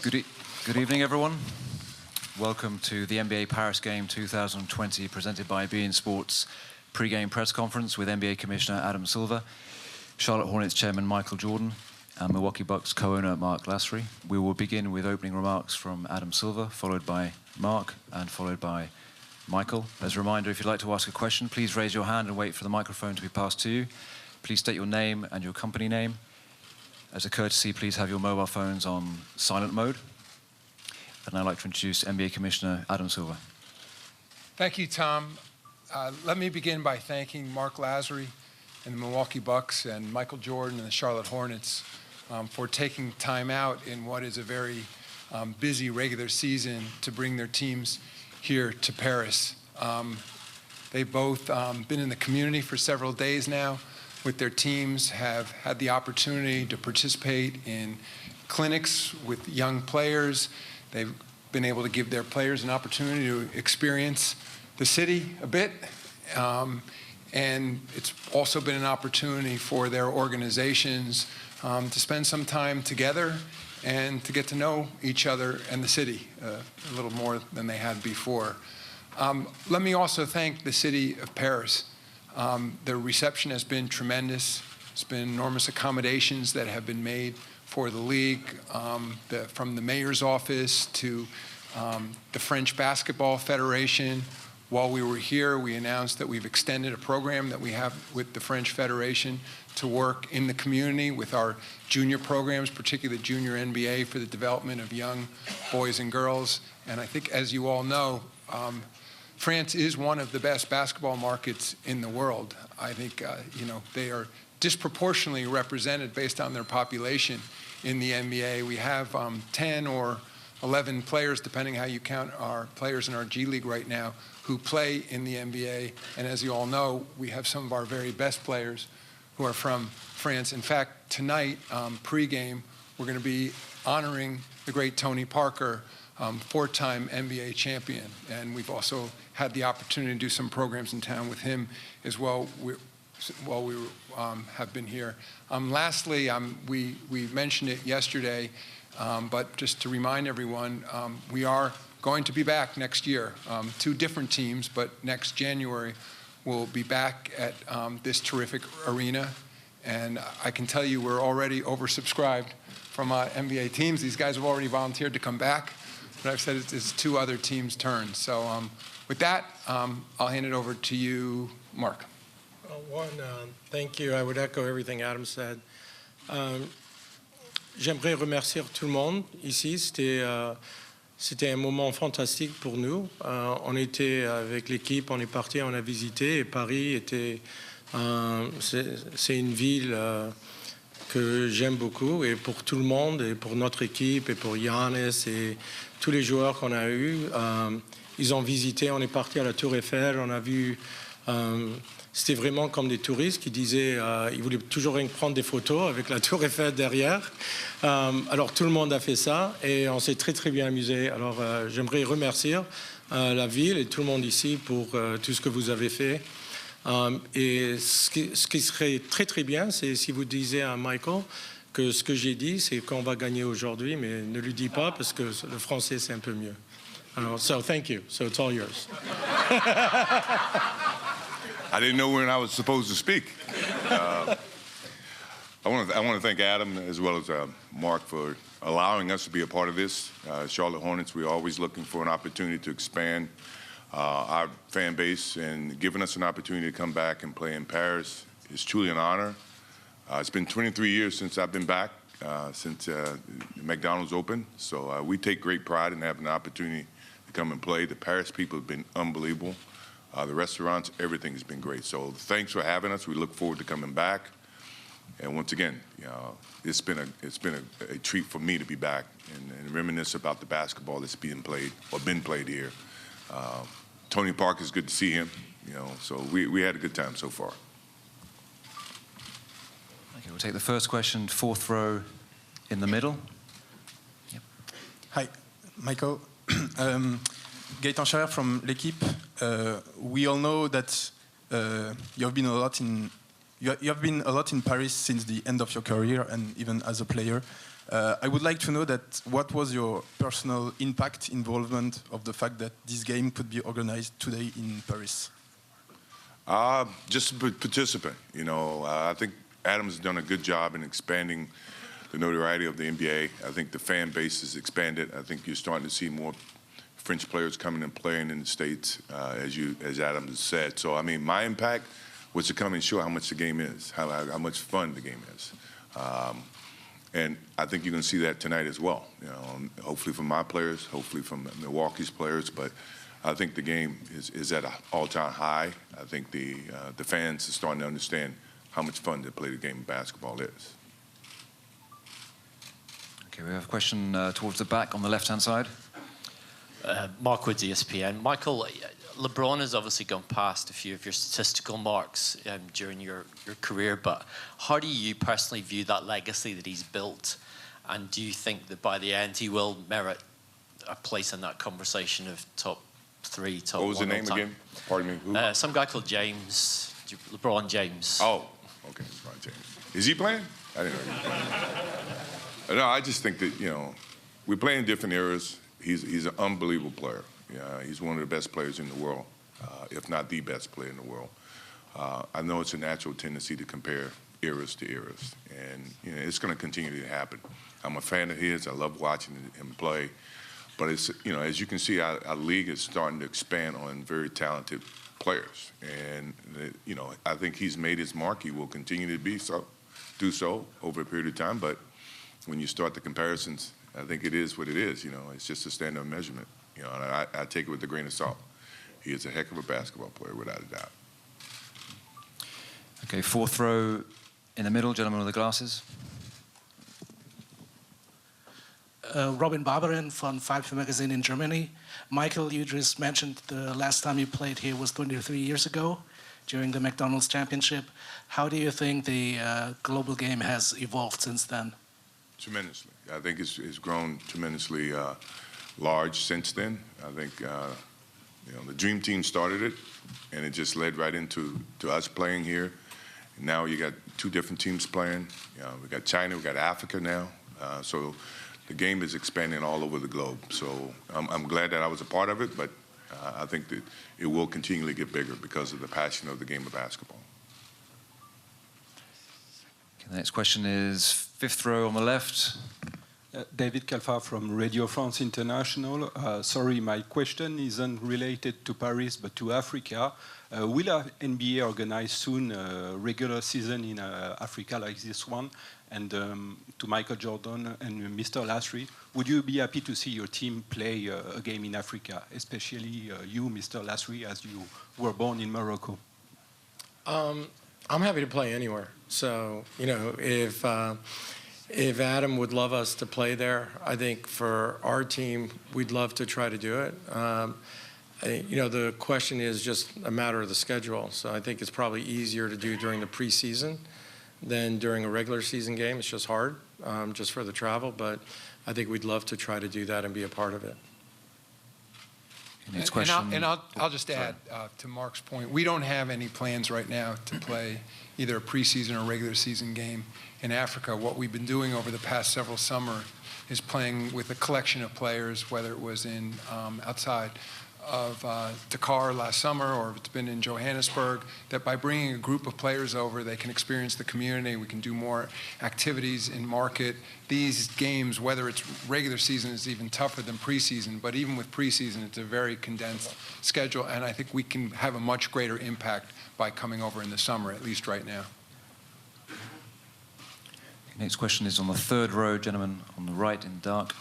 Good evening, everyone. Welcome to the NBA Paris Game 2020, presented by beIN Sports pre-game press conference with NBA Commissioner Adam Silver, Charlotte Hornets Chairman Michael Jordan, and Milwaukee Bucks co-owner Marc Lasry. We will begin with opening remarks from Adam Silver, followed by Marc, and followed by Michael. As a reminder, if you'd like to ask a question, please raise your hand and wait for the microphone to be passed to you. Please state your name and your company name. As a courtesy, please have your mobile phones on silent mode. And I'd like to introduce NBA Commissioner Adam Silver. Thank you, Tom. Let me begin by thanking Marc Lasry and the Milwaukee Bucks and Michael Jordan and the Charlotte Hornets for taking time out in what is a very busy regular season to bring their teams here to Paris. They've both been in the community for several days now with their teams, have had the opportunity to participate in clinics with young players. They've been able to give their players an opportunity to experience the city a bit. And it's also been an opportunity for their organizations to spend some time together and to get to know each other and the city a little more than they had before. Let me also thank the city of Paris. Their reception has been tremendous. There's been enormous accommodations that have been made for the league, from the mayor's office to the French Basketball Federation. While we were here, we announced that we've extended a program that we have with the French Federation to work in the community with our junior programs, particularly the junior NBA, for the development of young boys and girls. And I think, as you all know, France is one of the best basketball markets in the world. I think they are disproportionately represented based on their population in the NBA. We have 10 or 11 players, depending how you count our players in our G League right now, who play in the NBA. And as you all know, we have some of our very best players who are from France. In fact, tonight, pre-game, we're going to be honoring the great Tony Parker, four-time NBA champion. And we've also had the opportunity to do some programs in town with him as well while we have been here. Lastly, we mentioned it yesterday, but just to remind everyone, we are going to be back next year. Two different teams, but next January we'll be back at this terrific arena. And I can tell you we're already oversubscribed from NBA teams. These guys have already volunteered to come back, but I've said it's two other teams' turns. So with that, I'll hand it over to you, Marc. Thank you. I would echo everything Adam said. J'aimerais remercier tout le monde ici. C'était un moment fantastique pour nous. On était avec l'équipe, on est parti, on a visité. Et Paris c'est une ville que j'aime beaucoup. Et pour tout le monde, et pour notre équipe, et pour Giannis, et tous les joueurs qu'on a eus, ils ont visité. On est parti à la Tour Eiffel, on a vu... C'était vraiment comme des touristes qui disaient ils voulaient toujours prendre des photos avec la Tour Eiffel derrière. Alors tout le monde a fait ça et on s'est très très bien amusé. Alors j'aimerais remercier la ville et tout le monde ici pour tout ce que vous avez fait. Et ce qui serait très très bien, c'est si vous disiez à Michael que ce que j'ai dit, c'est qu'on va gagner aujourd'hui, mais ne lui dis pas parce que le français c'est un peu mieux. Alors, so thank you. So it's all yours. I didn't know when I was supposed to speak. I want to thank Adam as well as Marc for allowing us to be a part of this. Charlotte Hornets, we're always looking for an opportunity to expand our fan base, and giving us an opportunity to come back and play in Paris is truly an honor. It's been 23 years since I've been back, since McDonald's opened, so we take great pride in having the opportunity to come and play. The Paris people have been unbelievable. The restaurants, everything has been great. So thanks for having us. We look forward to coming back. And once again, it's been a treat for me to be back and reminisce about the basketball that's being played or been played here. Tony Parker, is good to see him. So we had a good time so far. Okay, we'll take the first question, fourth row in the middle. Yep. Hi, Michael. Gaëtan Charer from L'Équipe. We all know that you have been a lot in you have been a lot in Paris since the end of your career and even as a player. I would like to know that what was your personal impact, involvement of the fact that this game could be organized today in Paris? Just a participant. You know, I think Adam's done a good job in expanding the notoriety of the NBA. I think the fan base has expanded. I think you're starting to see more French players coming and playing in the States, as Adam has said. So, I mean, my impact was to come and show how much the game is, how much fun the game is. And I think you're going to see that tonight as well. You know, hopefully from my players, hopefully from Milwaukee's players, but I think the game is at an all-time high. I think the fans are starting to understand how much fun to play the game of basketball is. Okay, we have a question towards the back on the left-hand side. Mark Woods, ESPN. Michael, LeBron has obviously gone past a few of your statistical marks during your career, but how do you personally view that legacy that he's built? And do you think that by the end he will merit a place in that conversation of top 3, top 1? What was the name again? Pardon me. Who? Some guy called James, LeBron James. Oh, okay, LeBron James. Is he playing? I didn't know he was playing. No, I just think that, you know, we play in different eras. He's an unbelievable player. He's one of the best players in the world, if not the best player in the world. I know it's a natural tendency to compare eras to eras, and you know, it's going to continue to happen. I'm a fan of his. I love watching him play. But it's, you know, as you can see, our league is starting to expand on very talented players, and you know, I think he's made his mark. He will continue to do so over a period of time. But when you start the comparisons, I think it is what it is. You know, it's just a standard of measurement. You know, and I take it with a grain of salt. He is a heck of a basketball player, without a doubt. Okay, fourth row in the middle, gentleman with the glasses. Robin Barberin from Five Magazine in Germany. Michael, you just mentioned the last time you played here was 23 years ago during the McDonald's Championship. How do you think the global game has evolved since then? Tremendously. I think it's grown tremendously large since then. I think you know, the Dream Team started it, and it just led right into us playing here. And now you got 2 different teams playing. You know, we got China, we got Africa now. So the game is expanding all over the globe. So I'm glad that I was a part of it, but I think that it will continually get bigger because of the passion of the game of basketball. Okay, the next question is fifth row on the left. David Kalfa from Radio France International. Sorry, my question isn't related to Paris but to Africa. Will NBA organize soon a regular season in Africa like this one? And to Michael Jordan and Mr. Lasry, would you be happy to see your team play a game in Africa, especially you, Mr. Lasry, as you were born in Morocco? I'm happy to play anywhere. So, you know, if Adam would love us to play there, I think for our team, we'd love to try to do it. You know, the question is just a matter of the schedule. So I think it's probably easier to do during the preseason than during a regular season game. It's just hard, just for the travel. But I think we'd love to try to do that and be a part of it. Next question. And I'll just add to Mark's point, we don't have any plans right now to play either a preseason or regular season game in Africa. What we've been doing over the past several summer is playing with a collection of players, whether it was in outside of Dakar last summer or it's been in Johannesburg, that by bringing a group of players over, they can experience the community. We can do more activities in market. These games, whether it's regular season, is even tougher than preseason, but even with preseason, it's a very condensed schedule, and I think we can have a much greater impact by coming over in the summer, at least right now. Next question is on the third row, gentleman on the right in dark.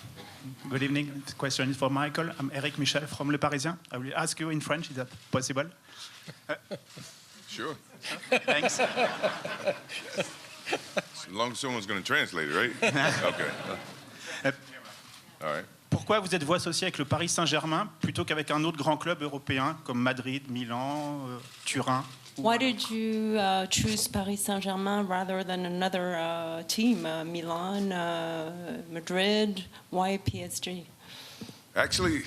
Good evening. The question is for Michael. I'm Eric Michel from Le Parisien. I will ask you in French. Is that possible? Sure. Thanks. As long as someone's going to translate it, right? Okay. All right. Pourquoi vous êtes-vous associé avec le Paris Saint-Germain plutôt qu'avec un autre grand club européen comme Madrid, Milan, Turin? Why did you choose Paris Saint-Germain rather than another team, Milan, Madrid? Why PSG? Actually,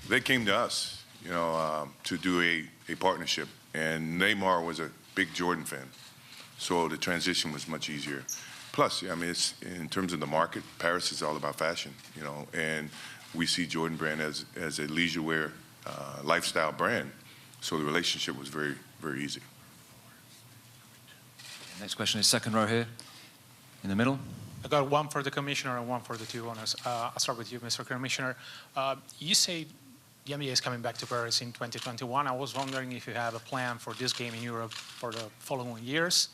they came to us, you know, to do a partnership, and Neymar was a big Jordan fan. So the transition was much easier. Plus, I mean, it's in terms of the market, Paris is all about fashion, you know, and we see Jordan Brand as a leisure wear lifestyle brand. So the relationship was very, very easy. Next question is second row here, in the middle. I got one for the commissioner and one for the two owners. I'll start with you, Mr. Commissioner. You say the NBA is coming back to Paris in 2021. I was wondering if you have a plan for this game in Europe for the following years.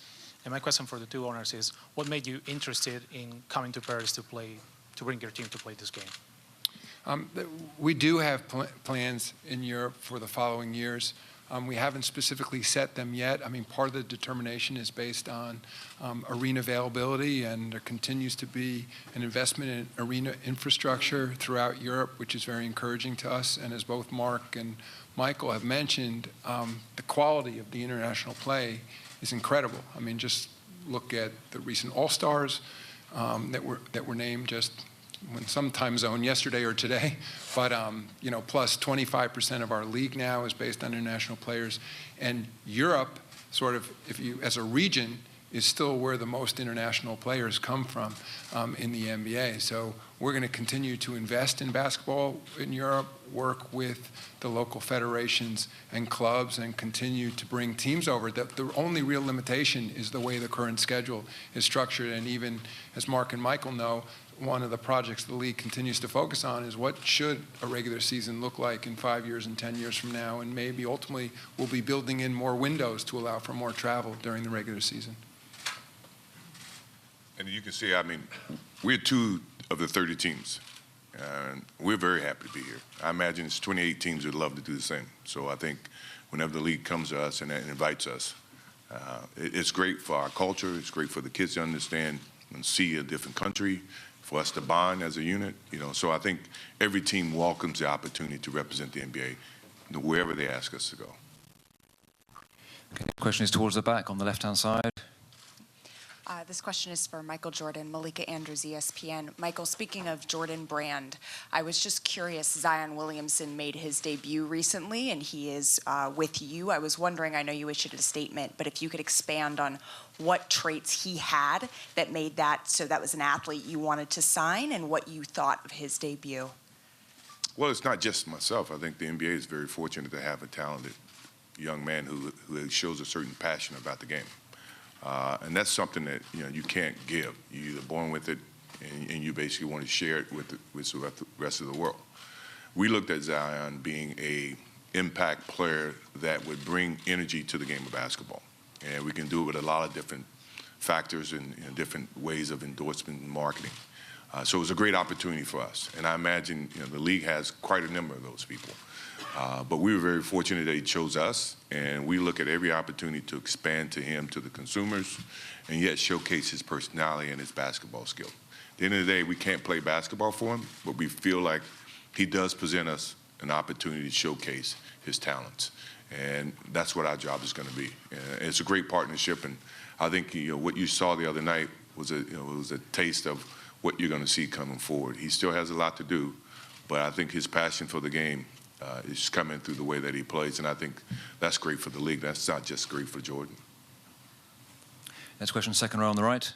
And my question for the two owners is, what made you interested in coming to Paris to bring your team to play this game? We do have plans in Europe for the following years. We haven't specifically set them yet. I mean, part of the determination is based on arena availability, and there continues to be an investment in arena infrastructure throughout Europe, which is very encouraging to us. And as both Mark and Michael have mentioned, the quality of the international play is incredible. I mean, just look at the recent All-Stars that were named just in some time zone yesterday or today, but you know, plus 25% of our league now is based on international players, and Europe, sort of, if you as a region, is still where the most international players come from in the NBA. So we're going to continue to invest in basketball in Europe, work with the local federations and clubs, and continue to bring teams over. The only real limitation is the way the current schedule is structured, and even as Mark and Michael know, one of the projects the league continues to focus on is what should a regular season look like in 5 years and 10 years from now, and maybe ultimately we'll be building in more windows to allow for more travel during the regular season. And you can see, I mean, we're 2 of the 30 teams, and we're very happy to be here. I imagine it's 28 teams would love to do the same. So I think whenever the league comes to us and invites us, it's great for our culture, it's great for the kids to understand and see a different country, for us to bond as a unit, you know. So I think every team welcomes the opportunity to represent the NBA wherever they ask us to go. Okay, the question is towards the back on the left-hand side. This question is for Michael Jordan, Malika Andrews, ESPN. Michael, speaking of Jordan Brand, I was just curious, Zion Williamson made his debut recently, and he is with you. I was wondering, I know you issued a statement, but if you could expand on what traits he had that made that, so that was an athlete you wanted to sign, and what you thought of his debut. Well, it's not just myself. I think the NBA is very fortunate to have a talented young man who shows a certain passion about the game. And that's something that, you know, you can't give. You're either born with it, and you basically want to share it with the rest of the world. We looked at Zion being an impact player that would bring energy to the game of basketball. And we can do it with a lot of different factors and different ways of endorsement and marketing. So it was a great opportunity for us. And I imagine, you know, the league has quite a number of those people. But we were very fortunate that he chose us, and we look at every opportunity to expand to him, to the consumers, and yet showcase his personality and his basketball skill. At the end of the day, we can't play basketball for him, but we feel like he does present us an opportunity to showcase his talents. And that's what our job is going to be. And it's a great partnership, and I think, you know, what you saw the other night was was a taste of what you're going to see coming forward. He still has a lot to do, but I think his passion for the game is coming through the way that he plays, and I think that's great for the league. That's not just great for Jordan. Next question, second row on the right.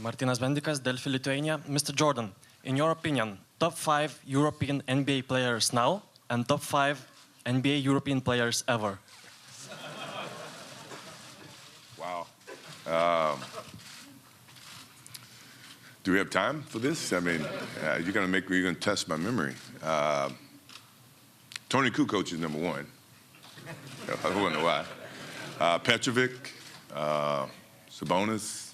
Martynas Bendikas, Delphi, Lithuania. Mr. Jordan, in your opinion, top 5 European NBA players now and top 5 NBA European players ever? Wow. Do we have time for this? I mean, you're going to test my memory. Tony Kukoc is number 1. I wonder why. Petrovic, Sabonis.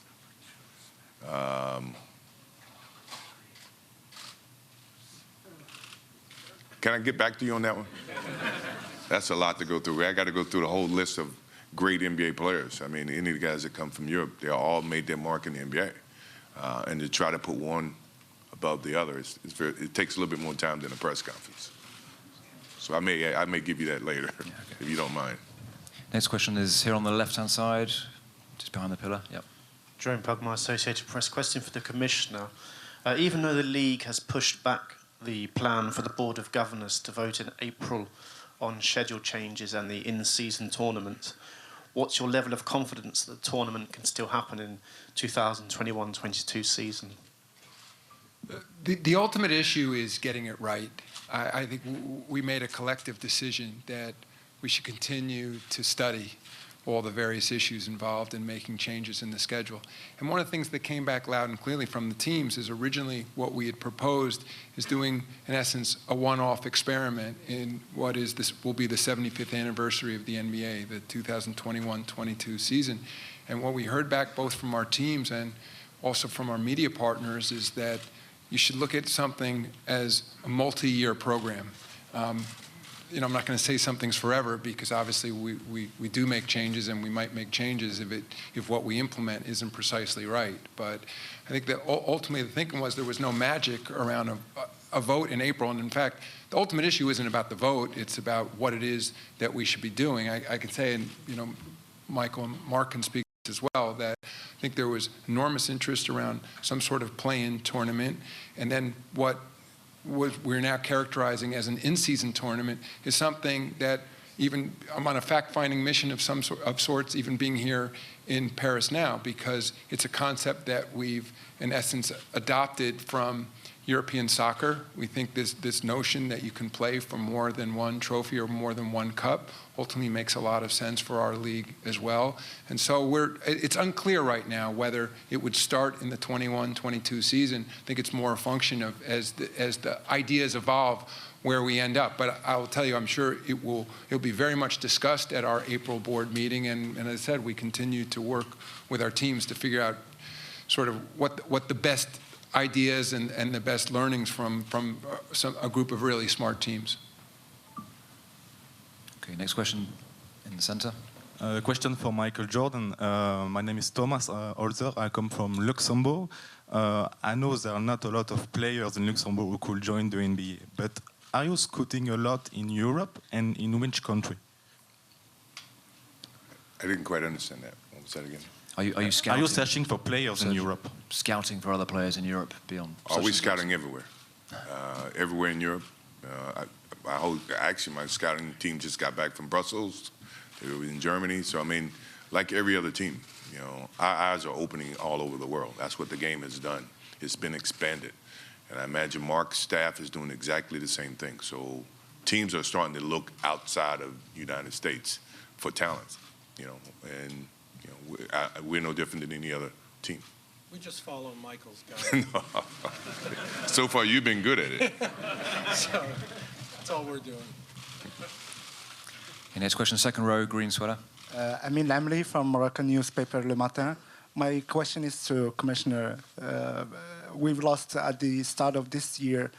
Can I get back to you on that one? That's a lot to go through. I got to go through the whole list of great NBA players. I mean, any of the guys that come from Europe, they all made their mark in the NBA. And to try to put one above the other, it takes a little bit more time than a press conference. So I may give you that later, yeah, okay, if you don't mind. Next question is here on the left-hand side, just behind the pillar. Yep. Jerome Pugmire, Associated Press. Question for the Commissioner. Even though the league has pushed back the plan for the Board of Governors to vote in April on schedule changes and the in-season tournament, what's your level of confidence that the tournament can still happen in 2021-22 season? The ultimate issue is getting it right. I think we made a collective decision that we should continue to study all the various issues involved in making changes in the schedule. And one of the things that came back loud and clearly from the teams is originally what we had proposed is doing, in essence, a one-off experiment in what is this will be the 75th anniversary of the NBA, the 2021-22 season. And what we heard back both from our teams and also from our media partners is that you should look at something as a multi-year program. I'm not going to say something's forever because obviously we do make changes and we might make changes if what we implement isn't precisely right. But I think that ultimately the thinking was there was no magic around a vote in April. And in fact, the ultimate issue isn't about the vote. It's about what it is that we should be doing. I can say, and Michael and Mark can speak as well, that I think there was enormous interest around some sort of play-in tournament. And then what we're now characterizing as an in-season tournament is something that even I'm on a fact-finding mission of sorts, even being here in Paris now, because it's a concept that we've, in essence, adopted from European soccer. We think this notion that you can play for more than one trophy or more than one cup ultimately makes a lot of sense for our league as well. And so it's unclear right now whether it would start in the 21-22 season. I think it's more a function of as the ideas evolve where we end up. But I will tell you, I'm sure it'll be very much discussed at our April board meeting. And as I said, we continue to work with our teams to figure out sort of what the best ideas and the best learnings from a group of really smart teams. Okay, next question in the center. Question for Michael Jordan. My name is Thomas Holzer. I come from Luxembourg. I know there are not a lot of players in Luxembourg who could join the NBA, but are you scouting a lot in Europe and in which country? I didn't quite understand that. What was that again? Are you scouting? Are you searching for players in Europe? Scouting for other players in Europe beyond? Are we scouting everywhere? Everywhere in Europe. Actually, my scouting team just got back from Brussels. They were in Germany. So, I mean, like every other team, our eyes are opening all over the world. That's what the game has done. It's been expanded. And I imagine Mark's staff is doing exactly the same thing. So teams are starting to look outside of the United States for talent, and we're no different than any other team. We just follow Michael's guide. No. So far, you've been good at it. So that's all we're doing. Okay, next question, second row, green sweater. Amin Lamli from Moroccan newspaper Le Matin. My question is to Commissioner. We've lost at the start of this year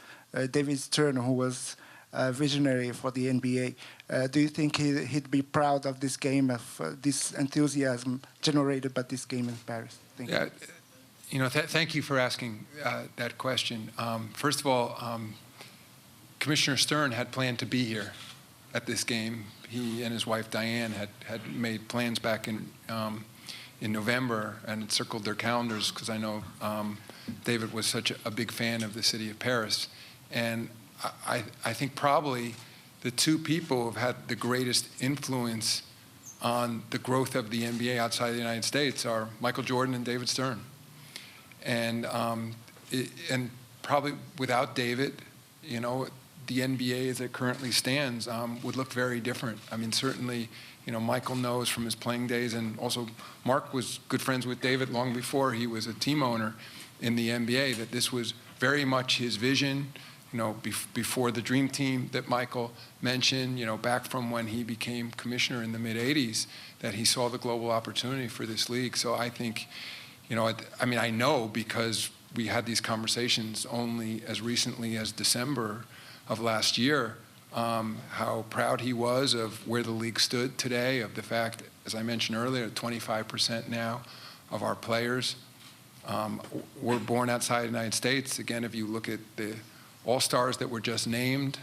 David Stern, who was a visionary for the NBA. Do you think he'd be proud of this game, of this enthusiasm generated by this game in Paris? Thank you. Thank you for asking that question. First of all, Commissioner Stern had planned to be here at this game. He and his wife Diane had made plans back in November and had circled their calendars because I know David was such a big fan of the city of Paris. And I think probably the two people who have had the greatest influence on the growth of the NBA outside the United States are Michael Jordan and David Stern. And probably without David, the NBA as it currently stands would look very different. I mean, certainly, Michael knows from his playing days, and also Mark was good friends with David long before he was a team owner in the NBA, that this was very much his vision, before the dream team that Michael mentioned, back from when he became commissioner in the mid-'80s, that he saw the global opportunity for this league. So I think, I know because we had these conversations only as recently as December of last year, how proud he was of where the league stood today, of the fact, as I mentioned earlier, 25% now of our players were born outside the United States. Again, if you look at the All-Stars that were just named,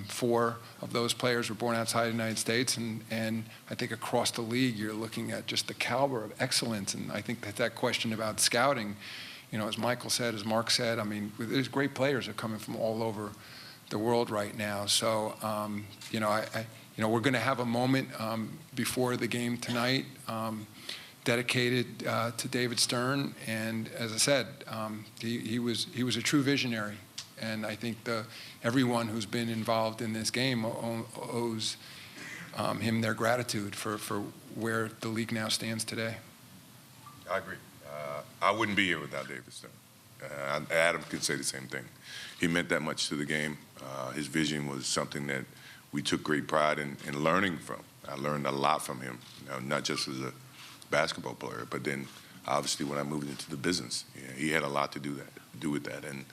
4 of those players were born outside the United States, and I think across the league you're looking at just the caliber of excellence. And I think that question about scouting, as Michael said, as Mark said, there's great players that are coming from all over the world right now. So, we're going to have a moment before the game tonight dedicated to David Stern. And as I said, he was a true visionary. And I think everyone who's been involved in this game owes him their gratitude for where the league now stands today. I agree. I wouldn't be here without David Stern. Adam could say the same thing. He meant that much to the game. His vision was something that we took great pride in learning from. I learned a lot from him, not just as a basketball player, but then obviously when I moved into the business, he had a lot to do with that. And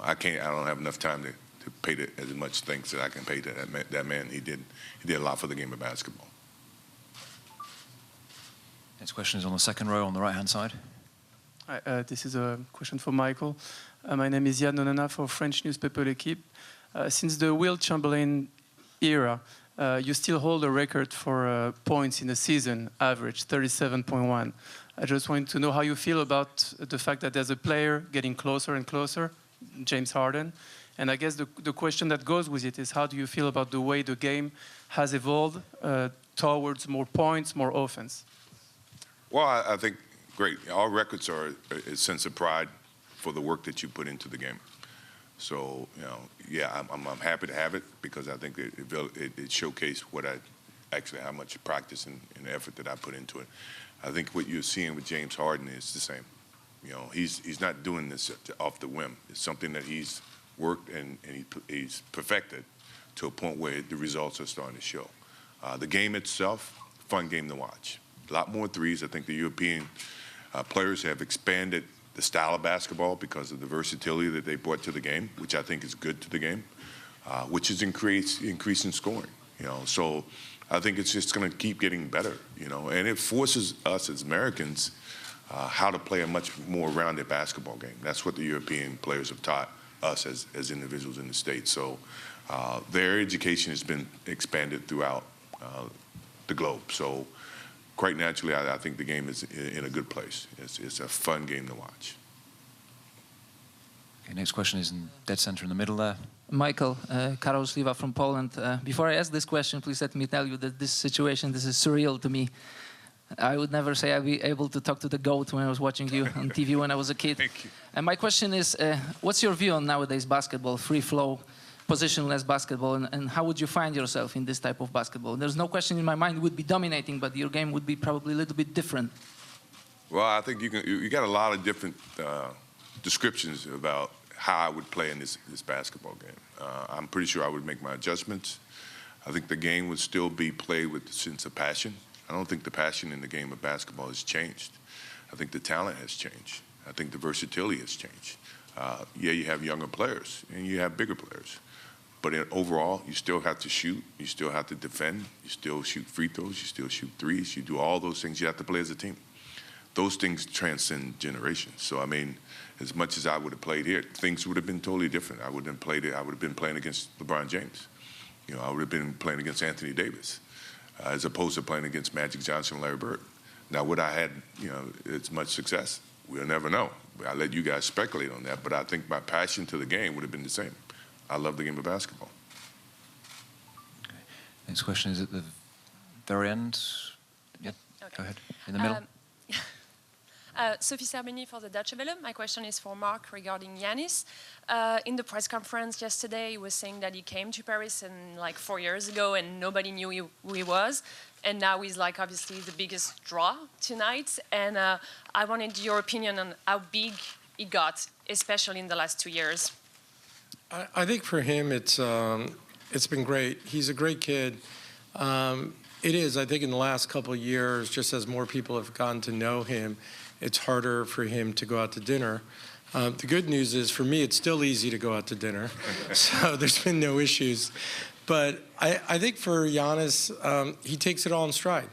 I don't have enough time to pay as much thanks that I can pay to that man. He did a lot for the game of basketball. Next question is on the second row on the right-hand side. Hi, this is a question for Michael. My name is Yann Nonana for French newspaper L'Équipe. Since the Will Chamberlain era, you still hold a record for points in a season, average 37.1. I just wanted to know how you feel about the fact that there's a player getting closer and closer, James Harden. And I guess the question that goes with it is, how do you feel about the way the game has evolved towards more points, more offense? Well, I think, great. Our records are a sense of pride for the work that you put into the game. So, yeah, I'm happy to have it because I think it showcased how much practice and effort that I put into it. I think what you're seeing with James Harden is the same. He's not doing this off the whim. It's something that he's worked and he's perfected to a point where the results are starting to show. The game itself, fun game to watch. A lot more threes. I think the European players have expanded the style of basketball because of the versatility that they brought to the game, which I think is good to the game, which is increasing scoring. So I think it's just going to keep getting better. And it forces us as Americans how to play a much more rounded basketball game. That's what the European players have taught us as individuals in the States. So their education has been expanded throughout the globe. So quite naturally, I think the game is in a good place. It's a fun game to watch. Okay, next question is in dead center in the middle there. Michael, Karol Sliwa from Poland. Before I ask this question, please let me tell you that this is surreal to me. I would never say I'd be able to talk to the GOAT when I was watching you on TV when I was a kid. Thank you. And my question is, what's your view on nowadays basketball, free flow, positionless basketball, and how would you find yourself in this type of basketball? There's no question in my mind it would be dominating, but your game would be probably a little bit different. Well, I think you got a lot of different descriptions about how I would play in this basketball game. I'm pretty sure I would make my adjustments. I think the game would still be played with a sense of passion. I don't think the passion in the game of basketball has changed. I think the talent has changed. I think the versatility has changed. Yeah, you have younger players and you have bigger players. But overall, you still have to shoot. You still have to defend. You still shoot free throws. You still shoot threes. You do all those things. You have to play as a team. Those things transcend generations. So, I mean, as much as I would have played here, things would have been totally different. I would have been playing against LeBron James. I would have been playing against Anthony Davis, as opposed to playing against Magic Johnson and Larry Bird. Now, would I had, as much success? We'll never know. I'll let you guys speculate on that. But I think my passion to the game would have been the same. I love the game of basketball. Okay. Next question is at the very end. Yeah, okay. Go ahead. In the middle. Sophie Serbini for the Deutsche Welle. My question is for Marc regarding Giannis. In the press conference yesterday, he was saying that he came to Paris 4 years ago and nobody knew who he was. And now he's obviously the biggest draw tonight. And I wanted your opinion on how big he got, especially in the last 2 years. I think for him, it's been great. He's a great kid. It is, I think, in the last couple of years, just as more people have gotten to know him, it's harder for him to go out to dinner. The good news is, for me, it's still easy to go out to dinner. So there's been no issues. But I think for Giannis, he takes it all in stride.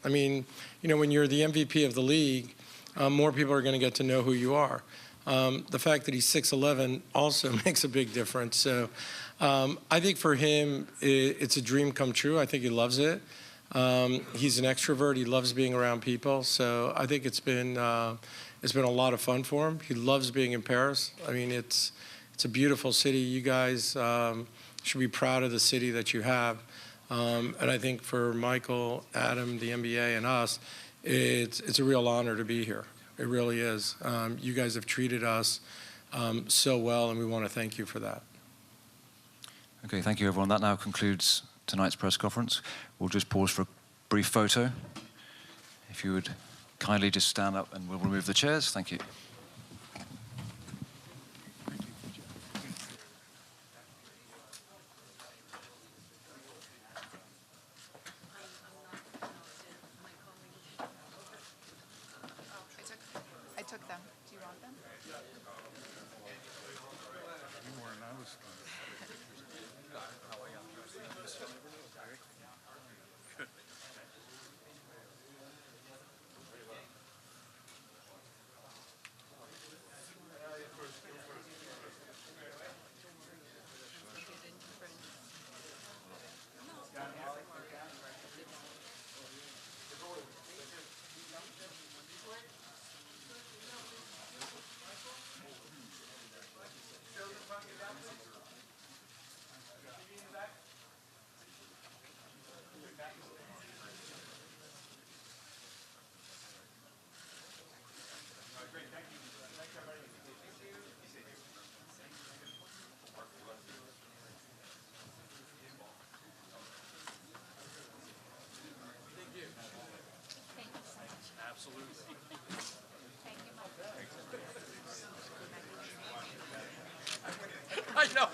I mean, when you're the MVP of the league, more people are going to get to know who you are. The fact that he's 6'11" also makes a big difference. So I think for him, it's a dream come true. I think he loves it. He's an extrovert. He loves being around people. So I think it's been a lot of fun for him. He loves being in Paris. I mean, it's a beautiful city. You guys should be proud of the city that you have. And I think for Michael, Adam, the NBA, and us, it's a real honor to be here. It really is. You guys have treated us so well, and we want to thank you for that. Okay, thank you, everyone. That now concludes tonight's press conference. We'll just pause for a brief photo. If you would kindly just stand up and we'll remove the chairs. Thank you. I took them. Do you want them? I know.